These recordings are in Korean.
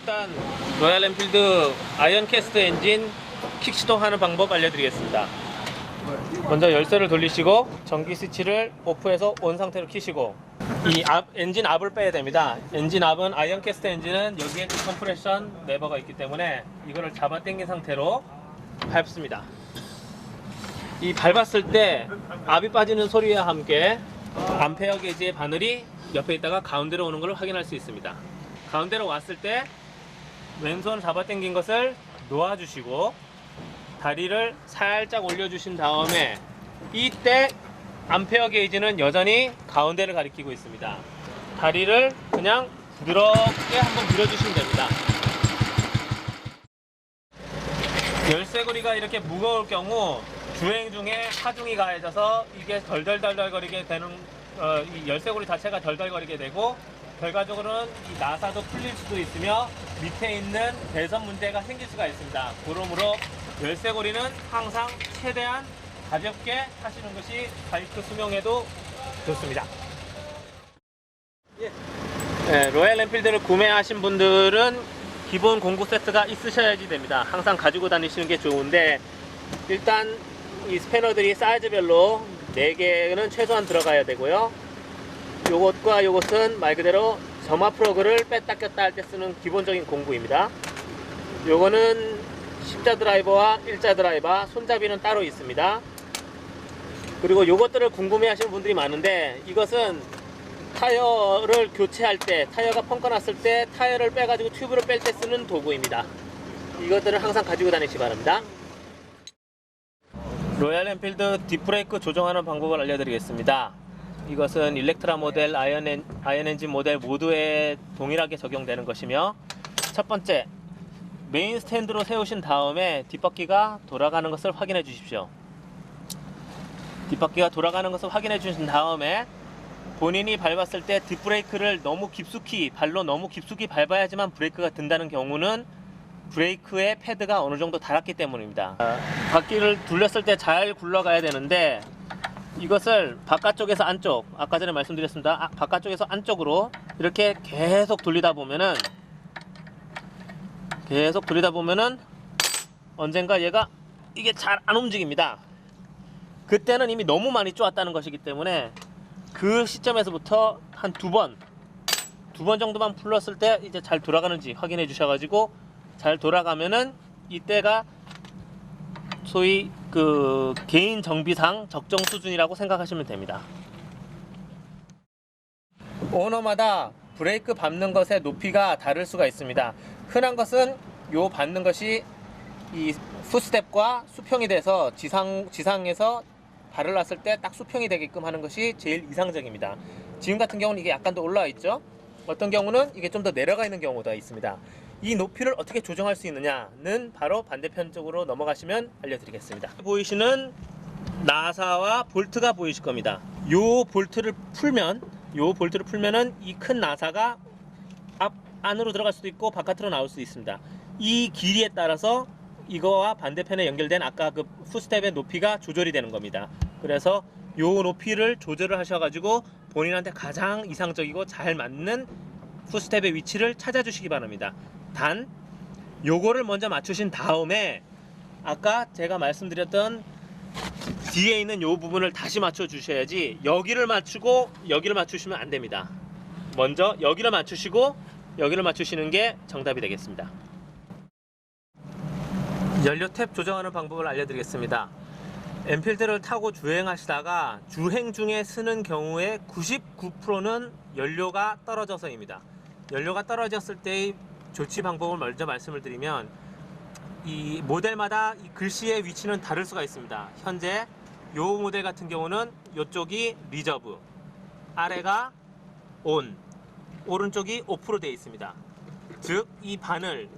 일단 로얄 엔필드 아이언캐스트 엔진 킥시동하는 방법 알려드리겠습니다. 먼저 열쇠를 돌리시고 전기 스위치를 오프해서 온 상태로 켜시고 이 엔진 압을 빼야 됩니다. 엔진 압은 아이언캐스트 엔진은 여기에 컴프레션 레버가 있기 때문에 이거를 잡아 당긴 상태로 밟습니다. 이 밟았을 때 압이 빠지는 소리와 함께 암페어 게이지의 바늘이 옆에 있다가 가운데로 오는 것을 확인할 수 있습니다. 가운데로 왔을 때 왼손 잡아 당긴 것을 놓아주시고 다리를 살짝 올려주신 다음에 이때 암페어 게이지는 여전히 가운데를 가리키고 있습니다. 다리를 그냥 부드럽게 한번 밀어주시면 됩니다. 열쇠고리가 이렇게 무거울 경우 주행 중에 하중이 가해져서 이게 덜덜덜덜거리게 되는 이 열쇠고리 자체가 덜덜거리게 되고 결과적으로는 이 나사도 풀릴 수도 있으며 밑에 있는 배선 문제가 생길 수가 있습니다. 그러므로 열쇠고리는 항상 최대한 가볍게 하시는 것이 바이크 수명에도 좋습니다. 로얄 엔필드를 구매하신 분들은 기본 공구 세트가 있으셔야지 됩니다. 항상 가지고 다니시는 게 좋은데 일단 이 스패너들이 사이즈별로 4개는 최소한 들어가야 되고요. 요것과 요것은 말 그대로 점화 프로그를 뺐다 꼈다 할 때 쓰는 기본적인 공구입니다. 요거는 십자 드라이버와 일자 드라이버, 손잡이는 따로 있습니다. 그리고 요것들을 궁금해 하시는 분들이 많은데 이것은 타이어를 교체할 때, 타이어가 펑크 났을 때 타이어를 빼가지고 튜브를 뺄 때 쓰는 도구입니다. 이것들을 항상 가지고 다니시기 바랍니다. 로얄 엔필드 뒷브레이크 조정하는 방법을 알려드리겠습니다. 이것은 일렉트라 모델, 아이언 엔진 모델 모두에 동일하게 적용되는 것이며, 첫 번째, 메인 스탠드로 세우신 다음에 뒷바퀴가 돌아가는 것을 확인해 주십시오. 뒷바퀴가 돌아가는 것을 확인해 주신 다음에 본인이 밟았을 때 뒷브레이크를 너무 깊숙이, 발로 너무 깊숙이 밟아야지만 브레이크가 든다는 경우는 브레이크의 패드가 어느 정도 닳았기 때문입니다. 바퀴를 둘렸을 때 잘 굴러가야 되는데 이것을 바깥쪽에서 안쪽, 아까 전에 말씀드렸습니다. 바깥쪽에서 안쪽으로 이렇게 계속 돌리다 보면은 언젠가 얘가 이게 잘 안 움직입니다. 그때는 이미 너무 많이 쪼았다는 것이기 때문에 그 시점에서부터 한 두 번 정도만 풀렀을 때 이제 잘 돌아가는지 확인해 주셔가지고 잘 돌아가면은 이때가 소위 그 개인 정비상 적정 수준이라고 생각하시면 됩니다. 오너마다 브레이크 밟는 것의 높이가 다를 수가 있습니다. 흔한 것은 요 밟는 것이 이 풋스텝과 수평이 돼서 지상에서 발을 놨을 때 딱 수평이 되게끔 하는 것이 제일 이상적입니다. 지금 같은 경우는 이게 약간 더 올라와 있죠. 어떤 경우는 이게 좀 더 내려가 있는 경우가 있습니다. 이 높이를 어떻게 조정할 수 있느냐는 바로 반대편 쪽으로 넘어가시면 알려드리겠습니다. 보이시는 나사와 볼트가 보이실 겁니다. 요 볼트를 풀면은 이 큰 나사가 안으로 들어갈 수도 있고 바깥으로 나올 수도 있습니다. 이 길이에 따라서 이거와 반대편에 연결된 아까 그 풋스텝의 높이가 조절이 되는 겁니다. 그래서 요 높이를 조절을 하셔가지고 본인한테 가장 이상적이고 잘 맞는 풋스텝의 위치를 찾아주시기 바랍니다. 단 요거를 먼저 맞추신 다음에 아까 제가 말씀드렸던 뒤에 있는 요 부분을 다시 맞춰 주셔야지 여기를 맞추고 여기를 맞추시면 안 됩니다. 먼저 여기를 맞추시고 여기를 맞추시는 게 정답이 되겠습니다. 연료 탭 조정하는 방법을 알려드리겠습니다. 엔필드를 타고 주행하시다가 주행 중에 쓰는 경우에 99%는 연료가 떨어져서입니다. 연료가 떨어졌을 때의 조치 방법을 먼저 말씀을 드리면 이 모델마다 이 글씨의 위치는 다를 수가 있습니다. 현재 요 모델 같은 경우는 이쪽이 리저브, 아래가 온, 오른쪽이 오프로 되어 있습니다. 즉 이 바늘,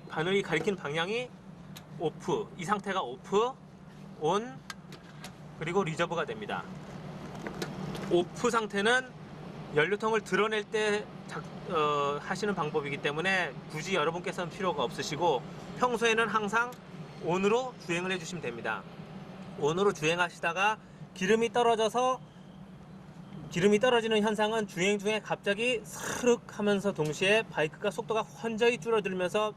바늘이 가리키는 방향이 오프, 이 상태가 오프, 온, 그리고 리저브가 됩니다. 오프 상태는 연료통을 드러낼 때 하시는 방법이기 때문에 굳이 여러분께서는 필요가 없으시고 평소에는 항상 온으로 주행을 해주시면 됩니다. 온으로 주행하시다가 기름이 떨어져서 기름이 떨어지는 현상은 주행 중에 갑자기 스르륵 하면서 동시에 바이크가 속도가 현저히 줄어들면서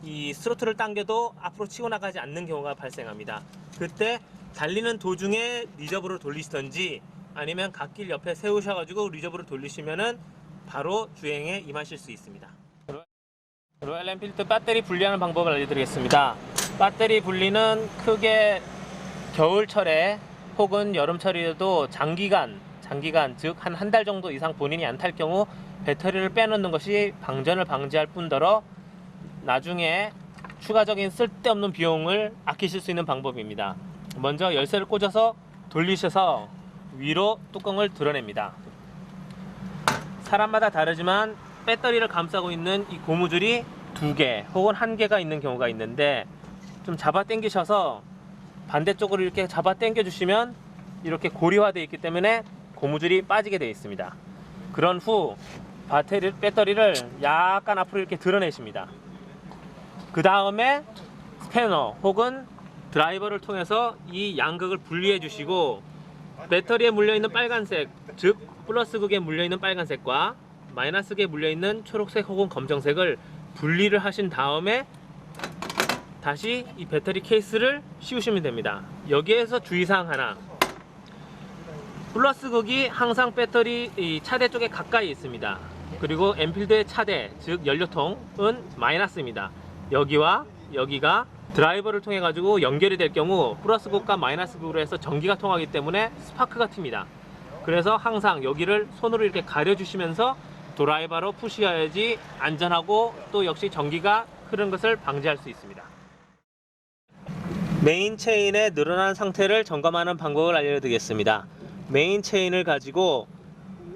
이 스로틀을 당겨도 앞으로 치고 나가지 않는 경우가 발생합니다. 그때 달리는 도중에 리저브를 돌리시던지 아니면 갓길 옆에 세우셔가지고 리저브를 돌리시면은 바로 주행에 임하실 수 있습니다. 로얄 엔필드 배터리 분리하는 방법을 알려드리겠습니다. 배터리 분리는 크게 겨울철에 혹은 여름철에도 장기간 즉 한 달 정도 이상 본인이 안 탈 경우 배터리를 빼놓는 것이 방전을 방지할 뿐더러 나중에 추가적인 쓸데없는 비용을 아끼실 수 있는 방법입니다. 먼저 열쇠를 꽂아서 돌리셔서 위로 뚜껑을 드러냅니다. 사람마다 다르지만 배터리를 감싸고 있는 이 고무줄이 2개 혹은 1개가 있는 경우가 있는데, 좀 잡아 당기셔서 반대쪽으로 이렇게 잡아 당겨 주시면 이렇게 고리화되어 있기 때문에 고무줄이 빠지게 되어 있습니다. 그런 후 배터리를 약간 앞으로 이렇게 드러내십니다. 그 다음에 스패너 혹은 드라이버를 통해서 이 양극을 분리해 주시고, 배터리에 물려있는 빨간색, 즉 플러스극에 물려있는 빨간색과 마이너스극에 물려있는 초록색 혹은 검정색을 분리를 하신 다음에 다시 이 배터리 케이스를 씌우시면 됩니다. 여기에서 주의사항 하나, 플러스극이 항상 배터리 이 차대 쪽에 가까이 있습니다. 그리고 엔필드의 차대, 즉 연료통은 마이너스입니다. 여기와 여기가 드라이버를 통해 가지고 연결이 될 경우 플러스극과 마이너스극으로 해서 전기가 통하기 때문에 스파크가 튑니다. 그래서 항상 여기를 손으로 이렇게 가려 주시면서 드라이버로 푸시해야지 안전하고 또 역시 전기가 흐르는 것을 방지할 수 있습니다. 메인 체인의 늘어난 상태를 점검하는 방법을 알려드리겠습니다. 메인 체인을 가지고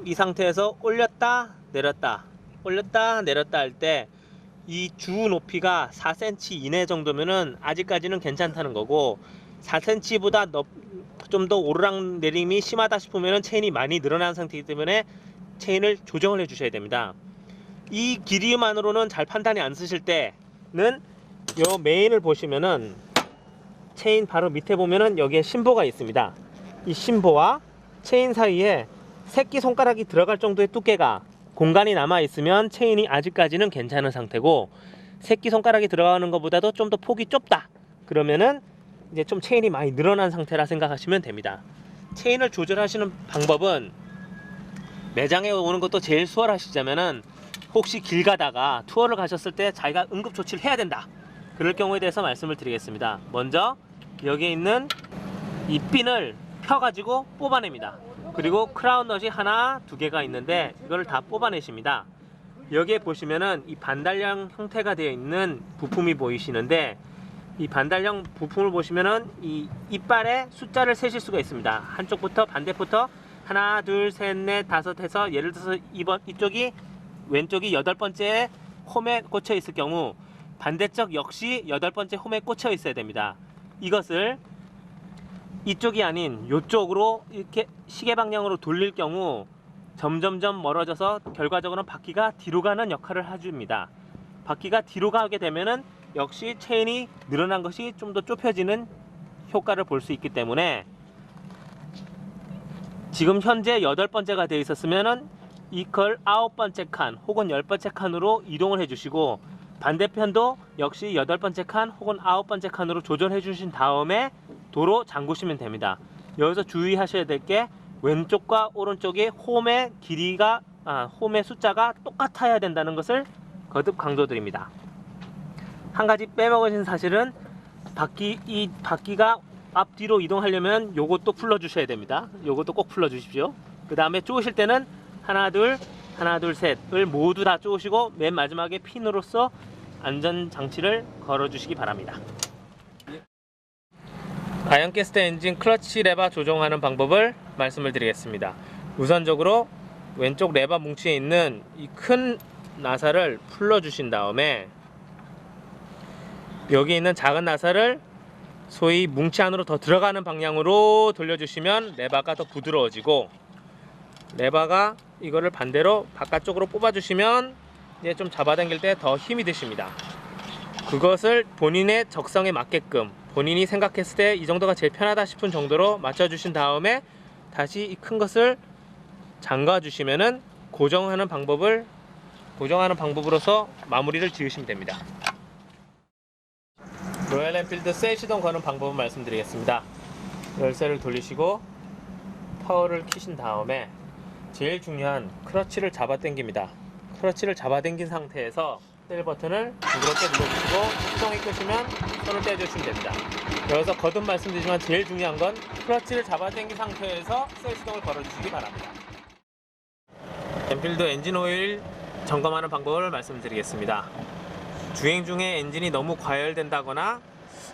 이 상태에서 올렸다 내렸다 할 때 이 주 높이가 4cm 이내 정도면은 아직까지는 괜찮다는 거고, 4cm보다 좀 더 오르락 내림이 심하다 싶으면은 체인이 많이 늘어난 상태이기 때문에 체인을 조정을 해 주셔야 됩니다. 이 길이만으로는 잘 판단이 안 쓰실 때는 요 메인을 보시면은 체인 바로 밑에 보면은 여기에 심보가 있습니다. 이 심보와 체인 사이에 새끼손가락이 들어갈 정도의 두께가 공간이 남아 있으면 체인이 아직까지는 괜찮은 상태고, 새끼손가락이 들어가는 것보다도 좀 더 폭이 좁다 그러면은 이제 좀 체인이 많이 늘어난 상태라 생각하시면 됩니다. 체인을 조절하시는 방법은, 매장에 오는 것도 제일 수월하시자면은 혹시 길 가다가 투어를 가셨을 때 자기가 응급조치를 해야 된다 그럴 경우에 대해서 말씀을 드리겠습니다. 먼저 여기에 있는 이 핀을 펴가지고 뽑아냅니다. 그리고 크라운 넛이 하나, 2개가 있는데 이걸 다 뽑아내십니다. 여기에 보시면은 이 반달형 형태가 되어 있는 부품이 보이시는데, 이 반달형 부품을 보시면은 이 이빨에 숫자를 세실 수가 있습니다. 한쪽부터 반대부터 하나, 둘, 셋, 넷, 다섯 해서, 예를 들어서 이쪽이 왼쪽이 8번째 홈에 꽂혀 있을 경우 반대쪽 역시 8번째 홈에 꽂혀 있어야 됩니다. 이것을 이쪽이 아닌 이쪽으로 이렇게 시계 방향으로 돌릴 경우 점점점 멀어져서 결과적으로는 바퀴가 뒤로 가는 역할을 해줍니다. 바퀴가 뒤로 가게 되면은 역시 체인이 늘어난 것이 좀 더 좁혀지는 효과를 볼 수 있기 때문에, 지금 현재 8번째가 되어 있었으면은 이걸 9번째 칸 혹은 10번째 칸으로 이동을 해주시고, 반대편도 역시 8번째 칸 혹은 9번째 칸으로 조절해 주신 다음에 도로 잠그시면 됩니다. 여기서 주의하셔야 될 게, 왼쪽과 오른쪽의 홈의 길이가 홈의 숫자가 똑같아야 된다는 것을 거듭 강조드립니다. 한 가지 빼먹으신 사실은, 이 바퀴가 앞뒤로 이동하려면 요것도 풀러 주셔야 됩니다. 요것도 꼭 풀러 주십시오. 그 다음에 쪼으실 때는 하나 둘 셋을 모두 다 쪼으시고 맨 마지막에 핀으로서 안전장치를 걸어 주시기 바랍니다. 아이언캐스트 엔진 클러치 레바 조정하는 방법을 말씀을 드리겠습니다. 우선적으로 왼쪽 레바 뭉치에 있는 이 큰 나사를 풀러 주신 다음에 여기 있는 작은 나사를 소위 뭉치 안으로 더 들어가는 방향으로 돌려주시면 레바가 더 부드러워지고, 레바가 이거를 반대로 바깥쪽으로 뽑아주시면 이제 좀 잡아당길 때 더 힘이 드십니다. 그것을 본인의 적성에 맞게끔 본인이 생각했을 때 이 정도가 제일 편하다 싶은 정도로 맞춰주신 다음에 다시 이 큰 것을 잠가 주시면은 고정하는 방법으로서 마무리를 지으시면 됩니다. 로얄 엔필드 셀 시동 거는 방법을 말씀드리겠습니다. 열쇠를 돌리시고 파워를 키신 다음에 제일 중요한 클러치를 잡아 당깁니다. 클러치를 잡아 당긴 상태에서 셀 버튼을 부드럽게 눌러주시고 시동이 끄시면 손을 떼주시면 됩니다. 여기서 거듭 말씀드리지만 제일 중요한 건 클러치를 잡아 당긴 상태에서 셀 시동을 걸어주시기 바랍니다. 엔필드 엔진 오일 점검하는 방법을 말씀드리겠습니다. 주행 중에 엔진이 너무 과열된다거나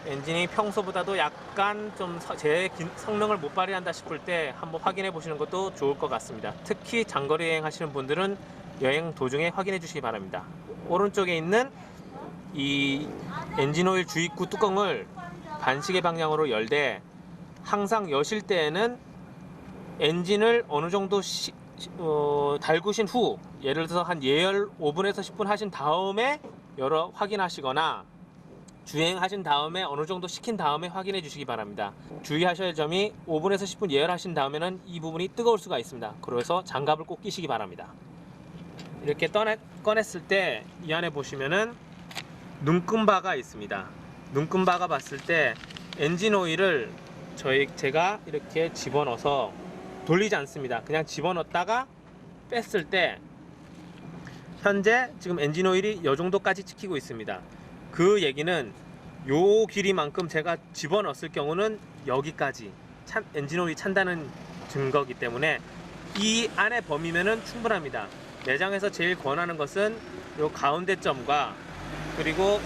엔진이 평소보다도 약간 좀 제 성능을 못 발휘한다 싶을 때 한번 확인해 보시는 것도 좋을 것 같습니다. 특히 장거리 여행 하시는 분들은 여행 도중에 확인해 주시기 바랍니다. 오른쪽에 있는 이 엔진오일 주입구 뚜껑을 반시계 방향으로 열되 항상 여실 때에는 엔진을 어느 정도 달구신 후, 예를 들어서 한 예열 5분에서 10분 하신 다음에 열어 확인하시거나 주행하신 다음에 어느 정도 식힌 다음에 확인해 주시기 바랍니다. 주의하셔야 할 점이 5분에서 10분 예열하신 다음에는 이 부분이 뜨거울 수가 있습니다. 그래서 장갑을 꼭 끼시기 바랍니다. 이렇게 꺼냈을 때 이 안에 보시면은 눈금바가 있습니다. 눈금바가 봤을 때 엔진 오일을 제가 이렇게 집어넣어서 돌리지 않습니다. 그냥 집어넣었다가 뺐을 때 현재 지금 엔진 오일이 이 정도까지 찍히고 있습니다. 그 얘기는 요 길이만큼 제가 집어넣었을 경우는 여기까지 엔진 오일이 찬다는 증거이기 때문에 이 안에 범위면은 충분합니다. 내장에서 제일 권하는 것은 요 가운데 점과 그리고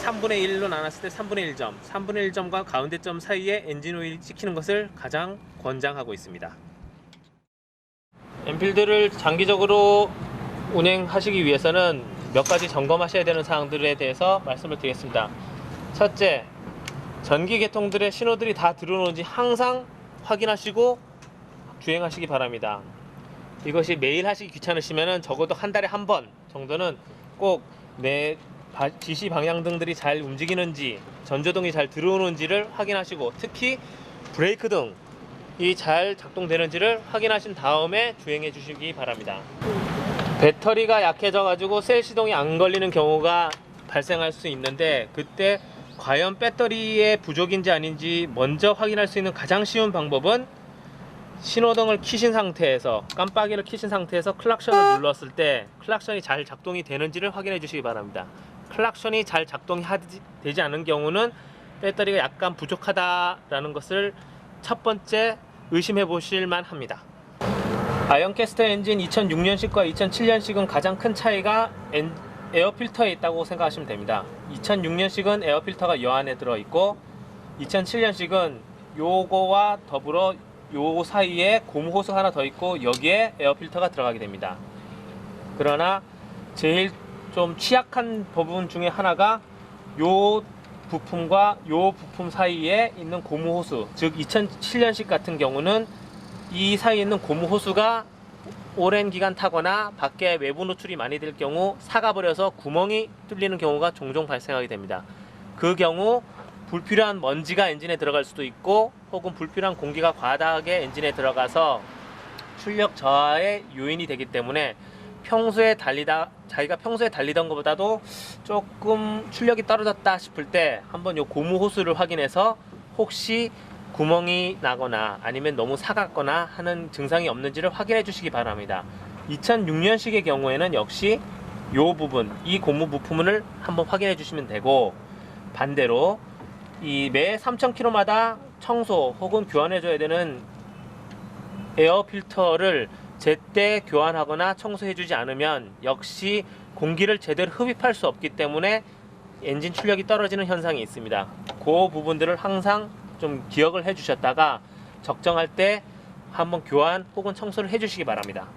3분의 1로 나눴을 때 3분의 1점, 3분의 1점과 가운데 점 사이에 엔진 오일이 찍히는 것을 가장 권장하고 있습니다. 엔필드를 장기적으로 운행하시기 위해서는 몇 가지 점검하셔야 되는 사항들에 대해서 말씀을 드리겠습니다. 첫째, 전기 계통들의 신호들이 다 들어오는지 항상 확인하시고 주행하시기 바랍니다. 이것이 매일 하시기 귀찮으시면 적어도 한 달에 한 번 정도는 꼭 내 지시 방향등들이 잘 움직이는지, 전조등이 잘 들어오는지를 확인하시고, 특히 브레이크 등이 잘 작동되는지를 확인하신 다음에 주행해 주시기 바랍니다. 배터리가 약해져 가지고 셀 시동이 안 걸리는 경우가 발생할 수 있는데, 그때 과연 배터리의 부족인지 아닌지 먼저 확인할 수 있는 가장 쉬운 방법은 신호등을 켜신 상태에서, 깜빡이를 켜신 상태에서 클락션을 눌렀을 때 클락션이 잘 작동이 되는지를 확인해 주시기 바랍니다. 클락션이 잘 작동이 되지 않은 경우는 배터리가 약간 부족하다라는 것을 첫 번째 의심해 보실 만합니다. 아이언캐스터 엔진 2006년식과 2007년식은 가장 큰 차이가 에어필터에 있다고 생각하시면 됩니다. 2006년식은 에어필터가 여 안에 들어있고 2007년식은 요거와 더불어 요 사이에 고무호스 하나 더 있고 여기에 에어필터가 들어가게 됩니다. 그러나 제일 좀 취약한 부분 중에 하나가 요 부품과 요 부품 사이에 있는 고무호스, 즉 2007년식 같은 경우는 이 사이에 있는 고무호스가 오랜 기간 타거나 밖에 외부 노출이 많이 될 경우 삭아버려서 구멍이 뚫리는 경우가 종종 발생하게 됩니다. 그 경우 불필요한 먼지가 엔진에 들어갈 수도 있고, 혹은 불필요한 공기가 과다하게 엔진에 들어가서 출력 저하의 요인이 되기 때문에 자기가 평소에 달리던 것보다도 조금 출력이 떨어졌다 싶을 때 한번 요 고무 호스를 확인해서 혹시 구멍이 나거나 아니면 너무 삭았거나 하는 증상이 없는지를 확인해 주시기 바랍니다. 2006년식의 경우에는 역시 요 부분, 이 고무 부품을 한번 확인해 주시면 되고, 반대로 이 매 3000km마다 청소 혹은 교환해 줘야 되는 에어 필터를 제때 교환하거나 청소해 주지 않으면 역시 공기를 제대로 흡입할 수 없기 때문에 엔진 출력이 떨어지는 현상이 있습니다. 그 부분들을 항상 좀 기억을 해 주셨다가 적정할 때 한번 교환 혹은 청소를 해 주시기 바랍니다.